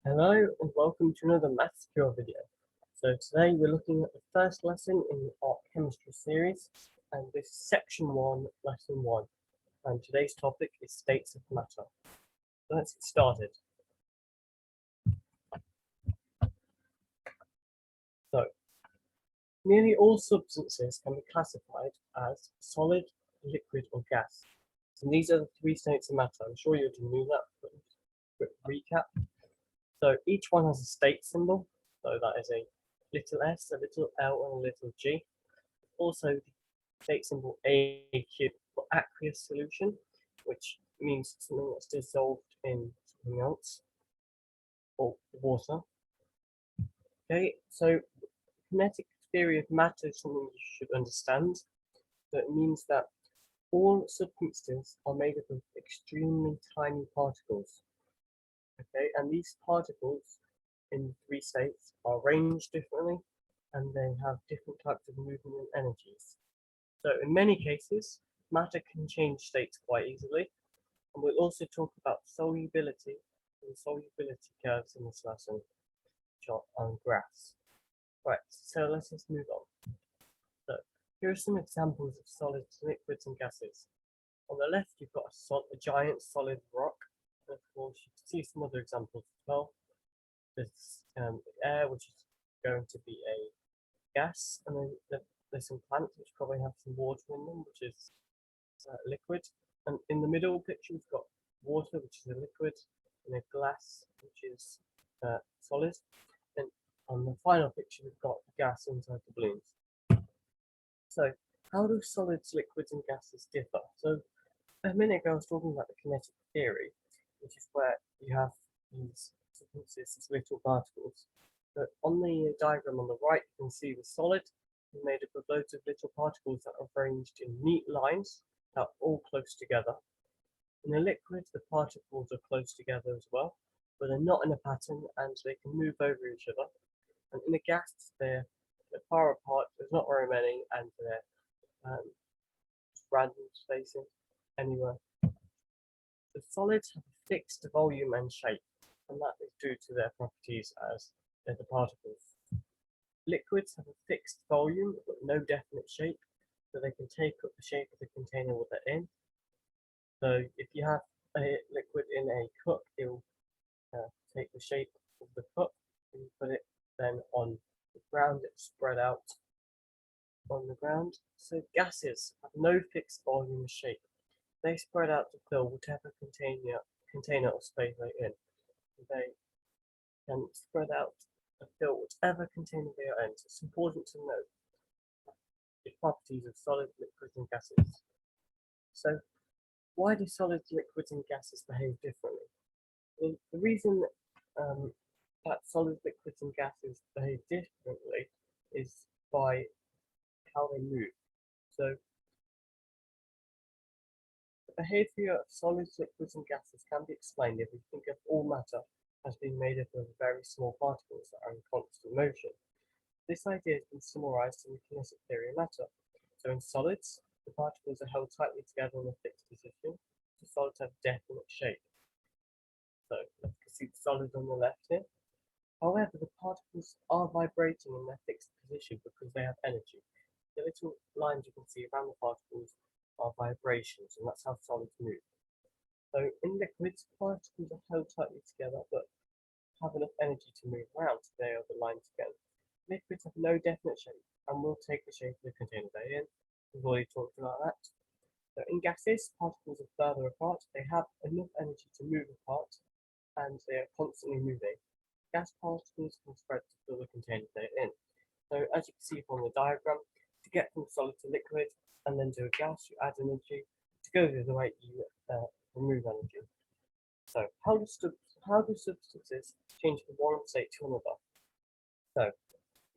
Hello and welcome to another Maths Cure video. So today we're looking at the first lesson in our chemistry series, and this is section 1, lesson 1. And today's topic is states of matter. So let's get started. So nearly all substances can be classified as solid, liquid or gas. And these are the three states of matter. I'm sure you already knew that, but quick recap. So each one has a state symbol. So that is a little s, a little l, and a little g. Also, the state symbol AQ for aqueous solution, which means something that's dissolved in something else, or water. Okay, so kinetic theory of matter is something you should understand. So it means that all substances are made up of extremely tiny particles. Okay, and these particles in three states are arranged differently, and they have different types of movement and energies. So in many cases, matter can change states quite easily, and we'll also talk about solubility and solubility curves in this lesson, which are on graphs. Right, so let's just move on. So here are some examples of solids, liquids, and gases. On the left, you've got a giant solid rock, and of course, you can see some other examples as well. There's air, which is going to be a gas, and then there's some plants which probably have some water in them, which is liquid. And in the middle picture, we've got water, which is a liquid, and a glass, which is solid. And on the final picture, we've got gas inside the balloons. So, how do solids, liquids, and gases differ? So, a minute ago, I was talking about the kinetic theory, which is where you have these substances as little particles. But on the diagram on the right, you can see the solid is made up of loads of little particles that are arranged in neat lines that are all close together. In a liquid, the particles are close together as well, but they're not in a pattern and they can move over each other. And in a gas, they're far apart, there's not very many, and they're random spacing anywhere. The solids have a fixed volume and shape, and that is due to their properties as they're the particles. Liquids have a fixed volume but no definite shape, so they can take up the shape of the container that they're in. So if you have a liquid in a cup, it will take the shape of the cup, and you put it then on the ground, it's spread out on the ground. So gases have no fixed volume or shape. They spread out to fill whatever container or space they're in. They can spread out to fill whatever container they are in. So it's important to note the properties of solids, liquids, and gases. So why do solids, liquids, and gases behave differently? Well, the reason that solids, liquids, and gases behave differently is by how they move. So the behavior of solids, liquids, and gases can be explained if we think of all matter as being made up of very small particles that are in constant motion. This idea has been summarized in the kinetic theory of matter. So in solids, the particles are held tightly together in a fixed position. The solids have definite shape. So you can see the solid on the left here. However, the particles are vibrating in their fixed position because they have energy. The little lines you can see around the particles are vibrations, and that's how solids move. So in liquids, particles are held tightly together but have enough energy to move around, so they are the lines again. Liquids have no definite shape and will take the shape of the container they're in. We've already talked about that. So in gases, particles are further apart. They have enough energy to move apart, and they are constantly moving. Gas particles can spread to fill the container they're in. So as you can see from the diagram, to get from solid to liquid and then to a gas, you add energy. To go the other way, you remove energy. So how do substances change from one state to another? So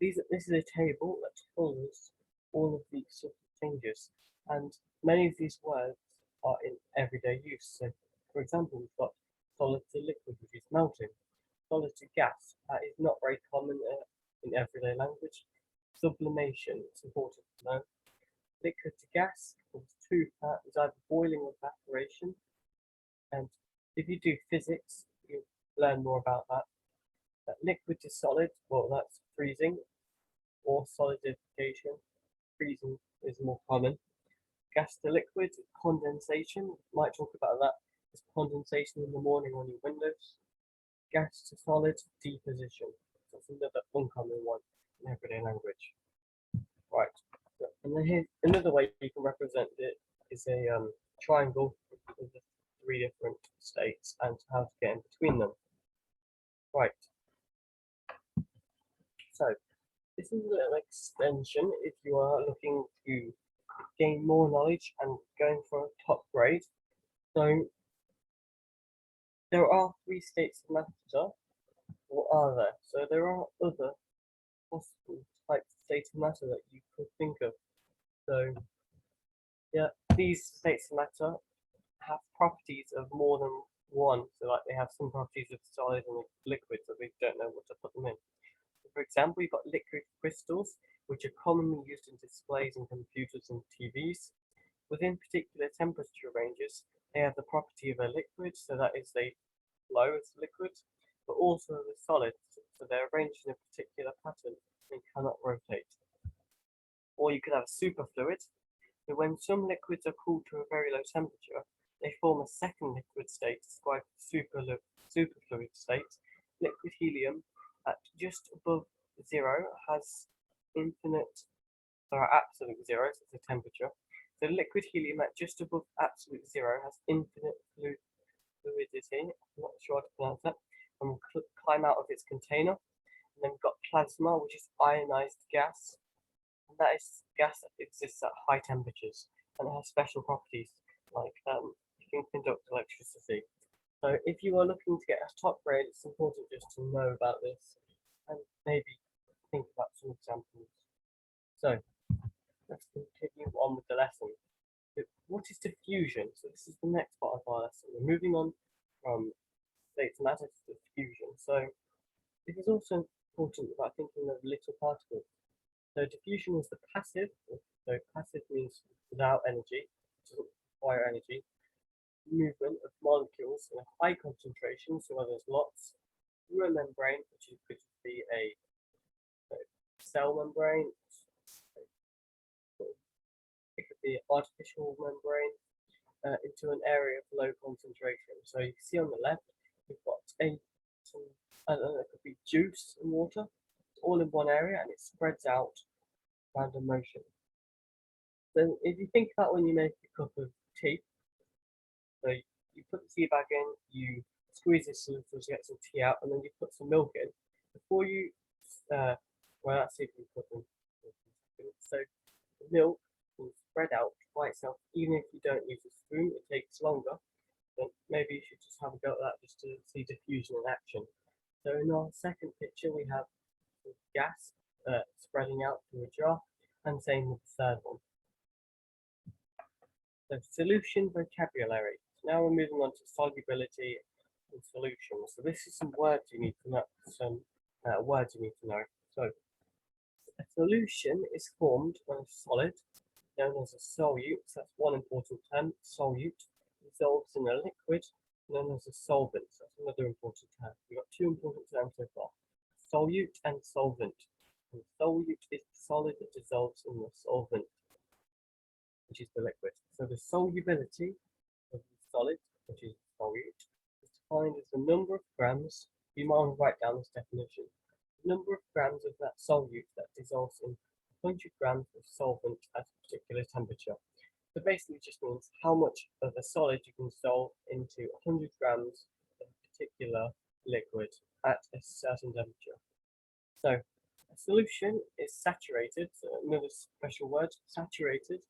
this is a table that follows all of these sort of changes, and many of these words are in everyday use. So, for example, we've got solid to liquid, which is melting. Solid to gas, that is not very common in everyday language. Sublimation, it's important to know. Liquid to gas is either boiling or evaporation. And if you do physics, you'll learn more about that. Liquid to solid, well, that's freezing or solidification. Freezing is more common. Gas to liquid, condensation, might talk about that. It's condensation in the morning on your windows. Gas to solid, deposition. That's another uncommon one in everyday language. Right. And then here, another way you can represent it is a triangle with the three different states and how to get in between them. Right. So this is a little extension if you are looking to gain more knowledge and going for a top grade. So there are three states of matter. What are there? So there are other possible types of state of matter that you could think of. So yeah, these states of matter have properties of more than one. So like they have some properties of solid and liquid, so we don't know what to put them in. So for example, you've got liquid crystals, which are commonly used in displays in computers and TVs. Within particular temperature ranges, they have the property of a liquid, so that is they flow as liquid, but also as a solid, so they're arranged in a particular pattern and cannot rotate. Or you could have a superfluid, so when some liquids are cooled to a very low temperature, they form a second liquid state described as superfluid state. Liquid helium at just above zero has absolute zero, so it's a temperature. So liquid helium at just above absolute zero has infinite fluidity. I'm not sure how to pronounce that. And will climb out of its container. And then we've got plasma, which is ionized gas. And that is gas that exists at high temperatures and it has special properties like it can conduct electricity. So if you are looking to get a top grade, it's important just to know about this and maybe think about some examples. So let's continue on with the lesson. What is diffusion? So this is the next part of our lesson. We're moving on from states of matter to diffusion. So it is also important about thinking of little particles. So diffusion is the passive, so passive means without energy, doesn't require energy, movement of molecules in a high concentration, so where there's lots, through a membrane, which could be a cell membrane, it could be an artificial membrane, into an area of low concentration. So you can see on the left, we've got it could be juice and water, all in one area, and it spreads out random motion. Then if you think about when you make a cup of tea, so you put the tea bag in, you squeeze this solution to get some tea out, and then you put some milk in. Before you, well, let's see if we put them. So the milk will spread out by itself, even if you don't use a spoon, it takes longer. Then maybe you should just have a go at that just to see diffusion in action. So in our second picture, we have gas spreading out through a jar, and same with the third one. So solution vocabulary. So now we're moving on to solubility and solutions. So this is some words you need to know. So a solution is formed when a solid, known as a solute, so that's one important term, solute, dissolves in a liquid, known as a solvent. So that's another important term. We've got two important terms so far, solute and solvent. And solute is the solid that dissolves in the solvent, which is the liquid. So the solubility of the solid, which is solute, is defined as the number of grams. You might want to write down this definition. The number of grams of that solute that dissolves in 100 grams of solvent at a particular temperature. So basically it just means how much of a solid you can dissolve into 100 grams of a particular liquid at a certain temperature. So a solution is saturated, so another special word, saturated,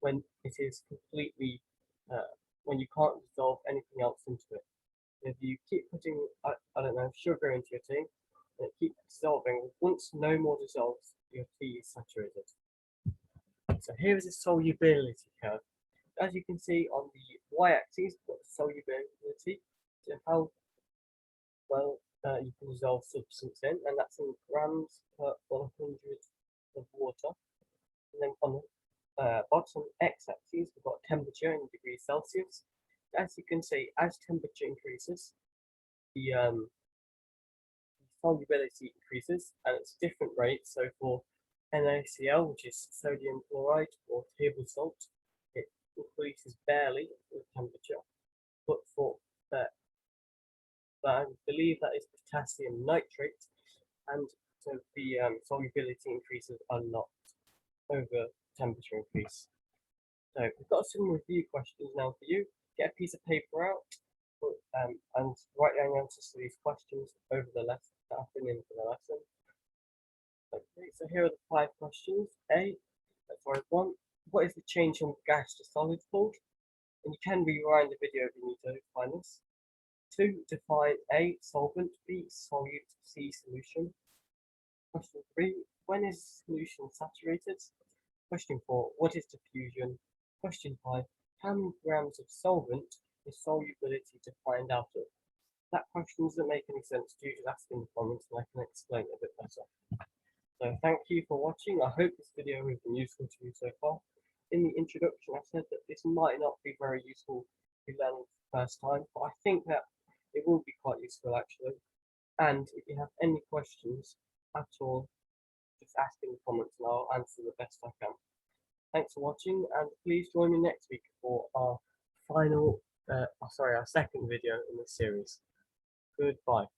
when it is completely, when you can't dissolve anything else into it. If you keep putting, I don't know, sugar into your tea, and it keeps dissolving, once no more dissolves, your tea is saturated. So here is a solubility curve. As you can see on the y-axis, we've got solubility, so how well you can dissolve substance in, and that's in grams per 100 of water. And then on the bottom x-axis, we've got temperature in degrees Celsius. As you can see, as temperature increases, the solubility increases, and it's different rates. So for NaCl, which is sodium chloride or table salt, it increases barely with temperature. But for I believe that is potassium nitrate, and so the solubility increases a lot over temperature increase. So we've got some review questions now for you. Get a piece of paper out and write down answers to these questions over the lesson that I've been in for the lesson. Okay, so here are the 5 questions. Sorry, 1. What is the change from gas to solid called? And you can rewind the video if you need to find this. 2. Define A, solvent, B, solute, C, solution. Question 3. When is solution saturated? Question 4. What is diffusion? Question 5. How many grams of solvent is solubility defined out of? That question doesn't make any sense. Do just ask in the comments and I can explain it a bit better. So thank you for watching. I hope this video has been useful to you so far. In the introduction, I said that this might not be very useful if you learn it for the first time, but I think that it will be quite useful actually. And if you have any questions at all, just ask in the comments and I'll answer the best I can. Thanks for watching, and please join me next week for our second video in this series. Goodbye.